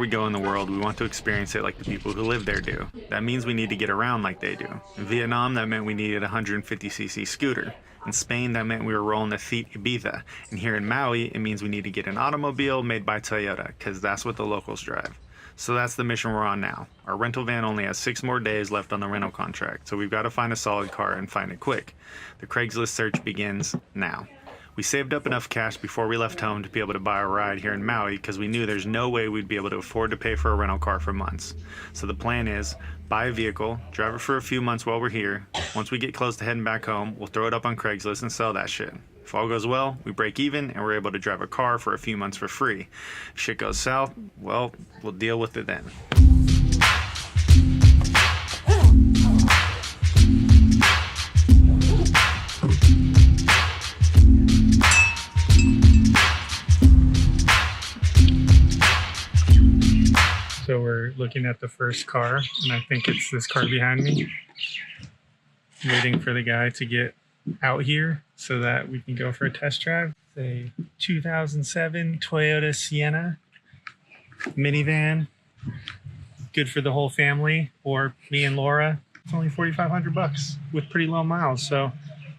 we go in the world, we want to experience it like the people who live there do. That means we need to get around like they do. In Vietnam, that meant we needed a 150cc scooter. In Spain, that meant we were rolling a Seat Ibiza. And here in Maui, it means we need to get an automobile made by Toyota, because that's what the locals drive. So that's the mission we're on now. Our rental van only has 6 more days left on the rental contract, so we've got to find a solid car and find it quick. The Craigslist search begins now. We saved up enough cash before we left home to be able to buy a ride here in Maui because we knew there's no way we'd be able to afford to pay for a rental car for months. So the plan is, buy a vehicle, drive it for a few months while we're here. Once we get close to heading back home, we'll throw it up on Craigslist and sell that shit. If all goes well, we break even and we're able to drive a car for a few months for free. If shit goes south, well, we'll deal with it then. So we're looking at the first car, and I think it's this car behind me. Waiting for the guy to get out here so that we can go for a test drive. It's a 2007 Toyota Sienna minivan. Good for the whole family, or me and Laura. It's only 4,500 bucks with pretty low miles. So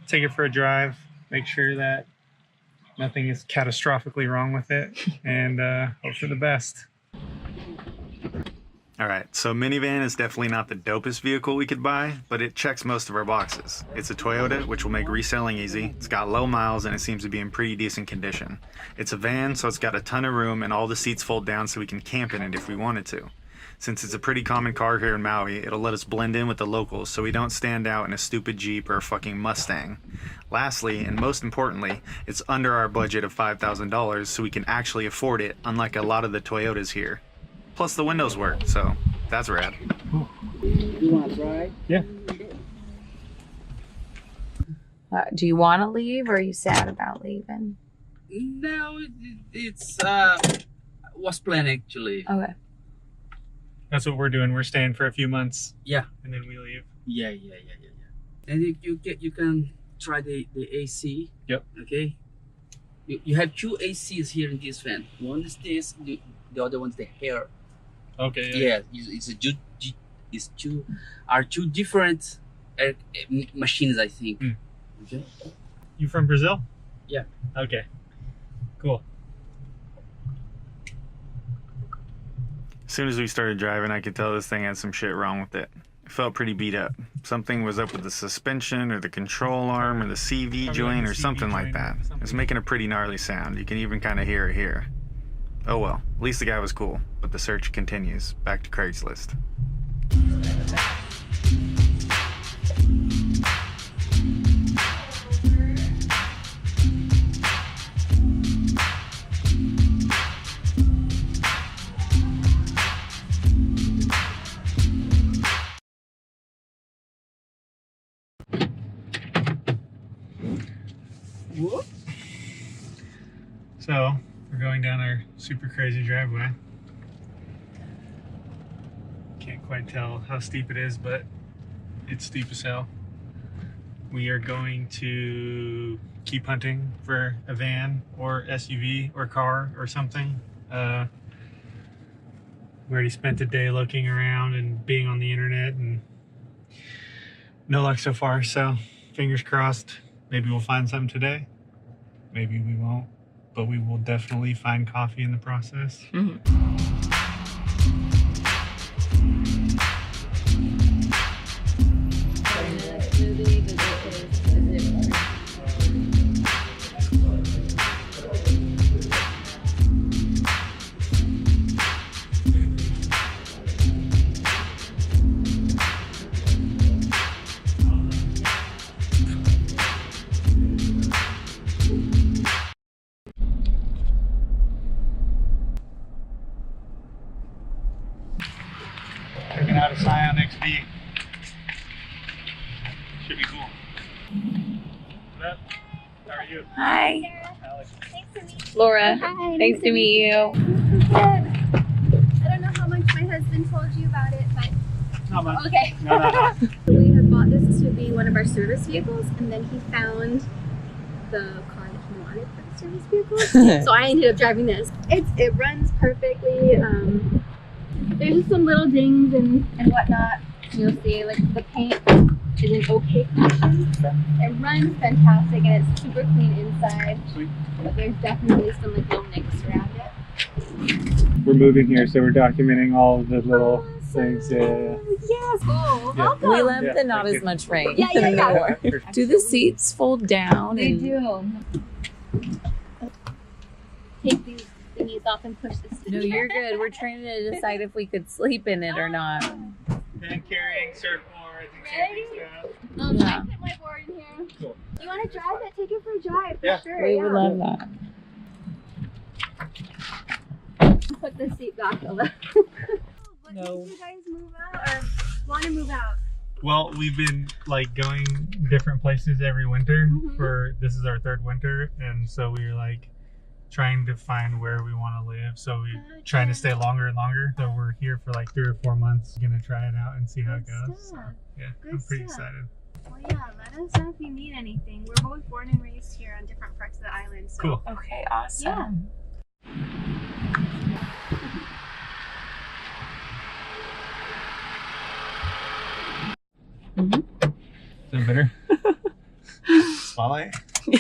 take it for a drive, make sure that nothing is catastrophically wrong with it, and hope for the best. Alright, so minivan is definitely not the dopest vehicle we could buy, but it checks most of our boxes. It's a Toyota, which will make reselling easy. It's got low miles and it seems to be in pretty decent condition. It's a van, so it's got a ton of room and all the seats fold down so we can camp in it if we wanted to. Since it's a pretty common car here in Maui, it'll let us blend in with the locals so we don't stand out in a stupid Jeep or a fucking Mustang. Lastly, and most importantly, it's under our budget of $5,000 so we can actually afford it, unlike a lot of the Toyotas here. Plus the windows work, so that's rad. You want to try? Yeah. Do you want to leave, or are you sad about leaving? No, it's was planned actually. Okay. That's what we're doing. We're staying for a few months. Yeah. And then we leave. Yeah. And you can try the AC. Yep. Okay. You have 2 ACs here in this van. One is this, the other one's the hair. Okay. Yeah, it's two different machines, I think. Mm. Okay. You from Brazil? Yeah. Okay. Cool. As soon as we started driving, I could tell this thing had some shit wrong with it. It felt pretty beat up. Something was up with the suspension or the control arm or the CV joint or something like that. It's making a pretty gnarly sound. You can even kind of hear it here. Oh well, at least the guy was cool, but the search continues. Back to Craigslist. Whoop. So, we're going down our super crazy driveway. Can't quite tell how steep it is, but it's steep as hell. We are going to keep hunting for a van or SUV or car or something. We already spent a day looking around and being on the internet, and no luck so far, so fingers crossed. Maybe we'll find something today. Maybe we won't. But we will definitely find coffee in the process. Mm-hmm. Checking out a Scion XB. Should be cool. What's up? How are you? Hi. Alex. Nice to meet you. Laura. Hi. Nice to meet you. Good. I don't know how much my husband told you about it, but Not much. okay. No. We had bought this to be one of our service vehicles, and then he found the car that he wanted for the service vehicle. So I ended up driving this. It runs perfectly. there's just some little dings and whatnot. You'll see like the paint is in okay condition. It runs fantastic and it's super clean inside. Sweet. But there's definitely some like little nicks around it. We're moving here, so we're documenting all of the little things. Yeah. Yes. Cool. Yeah. Welcome. We love Yeah, the not thank as you. much rain. Yeah, yeah, yeah. anymore. Do the seats fold down? They and- do. Take these thingies off and push the seat. No, you're good. We're trying to decide if we could sleep in it or not. And carrying surfboards and Ready? camping stuff. Yeah. I put my board in here. Cool. You want to drive it? Take it for a drive. For Yeah. sure. We yeah. would love that. Put the seat back a little. What No. did you guys move out or want to move out? Well, we've been like going different places every winter for this is our third winter, and so we were like trying to find where we want to live. So we're trying to stay longer and longer. So we're here for like 3 or 4 months. Gonna try it out and see how it Good goes. So, stuff. yeah, Good I'm pretty stuff. excited. Well, yeah, let us know if you need anything. We're both born and raised here on different parts of the island. So. Cool. Okay, awesome. Yeah. Is that better? Spotlight? Yeah.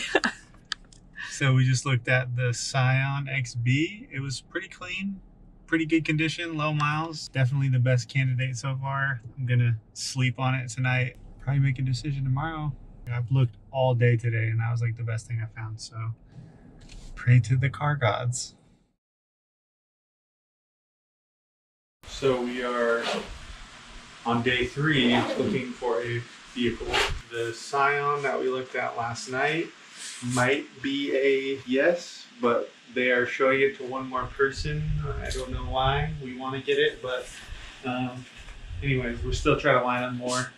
So we just looked at the Scion XB. It was pretty clean, pretty good condition, low miles. Definitely the best candidate so far. I'm gonna sleep on it tonight. Probably make a decision tomorrow. I've looked all day today and that was like the best thing I found. So pray to the car gods. So we are on day 3 looking for a vehicle. The Scion that we looked at last night might be a yes, but they are showing it to one more person. I don't know why we want to get it, but anyways, we're still trying to line up more.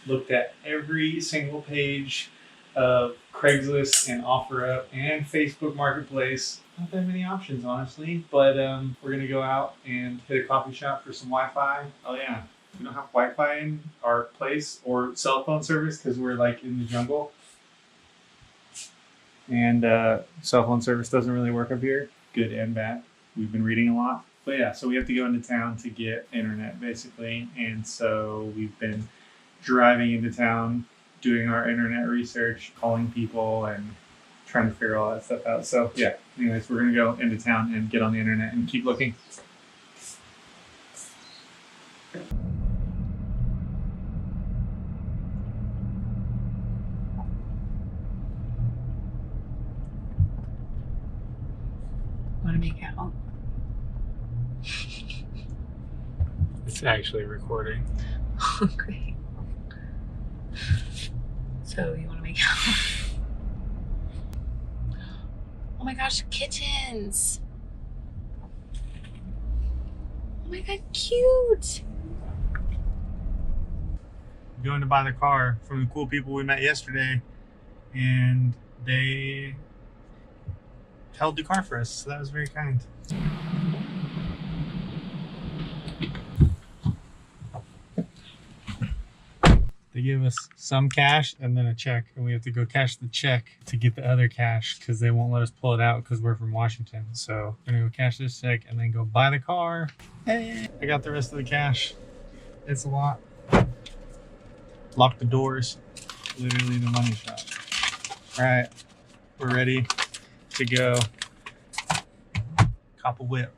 Looked at every single page of Craigslist and OfferUp and Facebook Marketplace. Not that many options, honestly, but we're gonna go out and hit a coffee shop for some Wi-Fi. Oh yeah, we don't have Wi-Fi in our place or cell phone service because we're like in the jungle. And cell phone service doesn't really work up here, good and bad. We've been reading a lot. But yeah, so we have to go into town to get internet basically. And so we've been driving into town, doing our internet research, calling people and trying to figure all that stuff out. So yeah, anyways, we're gonna go into town and get on the internet and keep looking. Want to make out? It's actually recording. Oh, great. So you want to make out? Oh my gosh, kittens! Oh my god, cute! Going to buy the car from the cool people we met yesterday, and they held the car for us, so that was very kind. They give us some cash and then a check, and we have to go cash the check to get the other cash because they won't let us pull it out because we're from Washington. So we're gonna go cash this check and then go buy the car. Hey, I got the rest of the cash. It's a lot. Lock the doors. Literally the money shot. All right, we're ready to go. Cop a whip.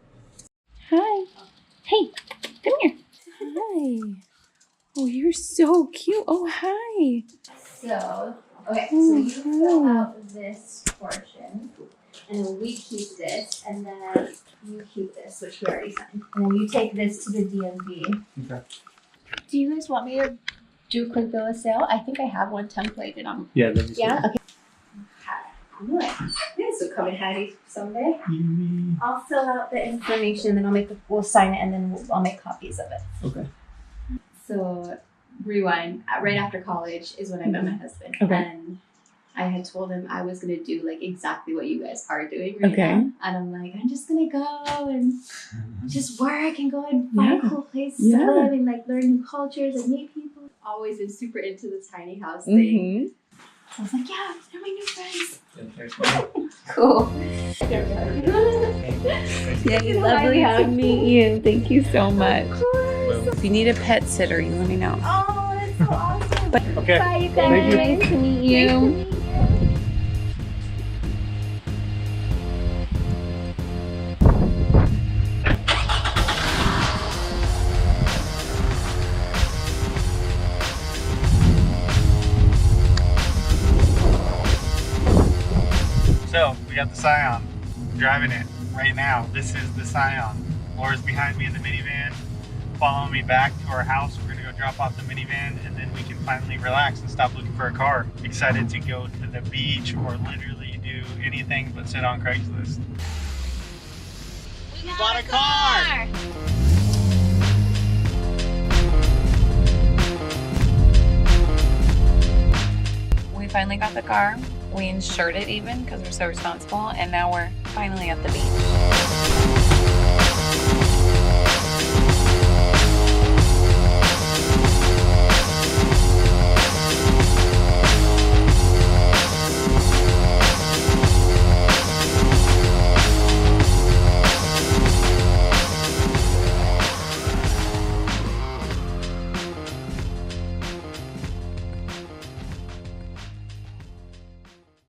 Hi. Hey, come here. Hi. Oh, you're so cute. Oh, hi. So, okay, so Oh, you fill hi. out this portion, and then we keep this, and then you keep this, which we already signed. And then you take this to the DMV. Okay. Do you guys want me to do a quick bill of sale? I think I have one templated on. Yeah, that'd be Yeah? Okay. Yeah, so come in handy someday. sweet. I'll fill out the information, then we'll sign it, and then I'll make copies of it. Okay. So, rewind. Right after college is when I met my husband. Okay. And I had told him I was going to do like exactly what you guys are doing right Okay. now. And I'm like, I'm just going to go and just work and go and find Yeah. cool places Yeah. to live and like learn new cultures and meet people. Always been super into the tiny house thing. I was like, yeah, they're my new friends. Cool. Yeah, lovely to meet you. Thank you so much. If you need a pet sitter, you let me know. Oh, that's so awesome. Okay. Bye, you guys. Nice to meet you. So we got the Scion. I'm driving it right now. This is the Scion. Laura's behind me in the minivan, following me back to our house. We're gonna go drop off the minivan and then we can finally relax and stop looking for a car. Excited to go to the beach or literally do anything but sit on Craigslist. We bought a car! We finally got the car. We insured it even because we're so responsible, and now we're finally at the beach.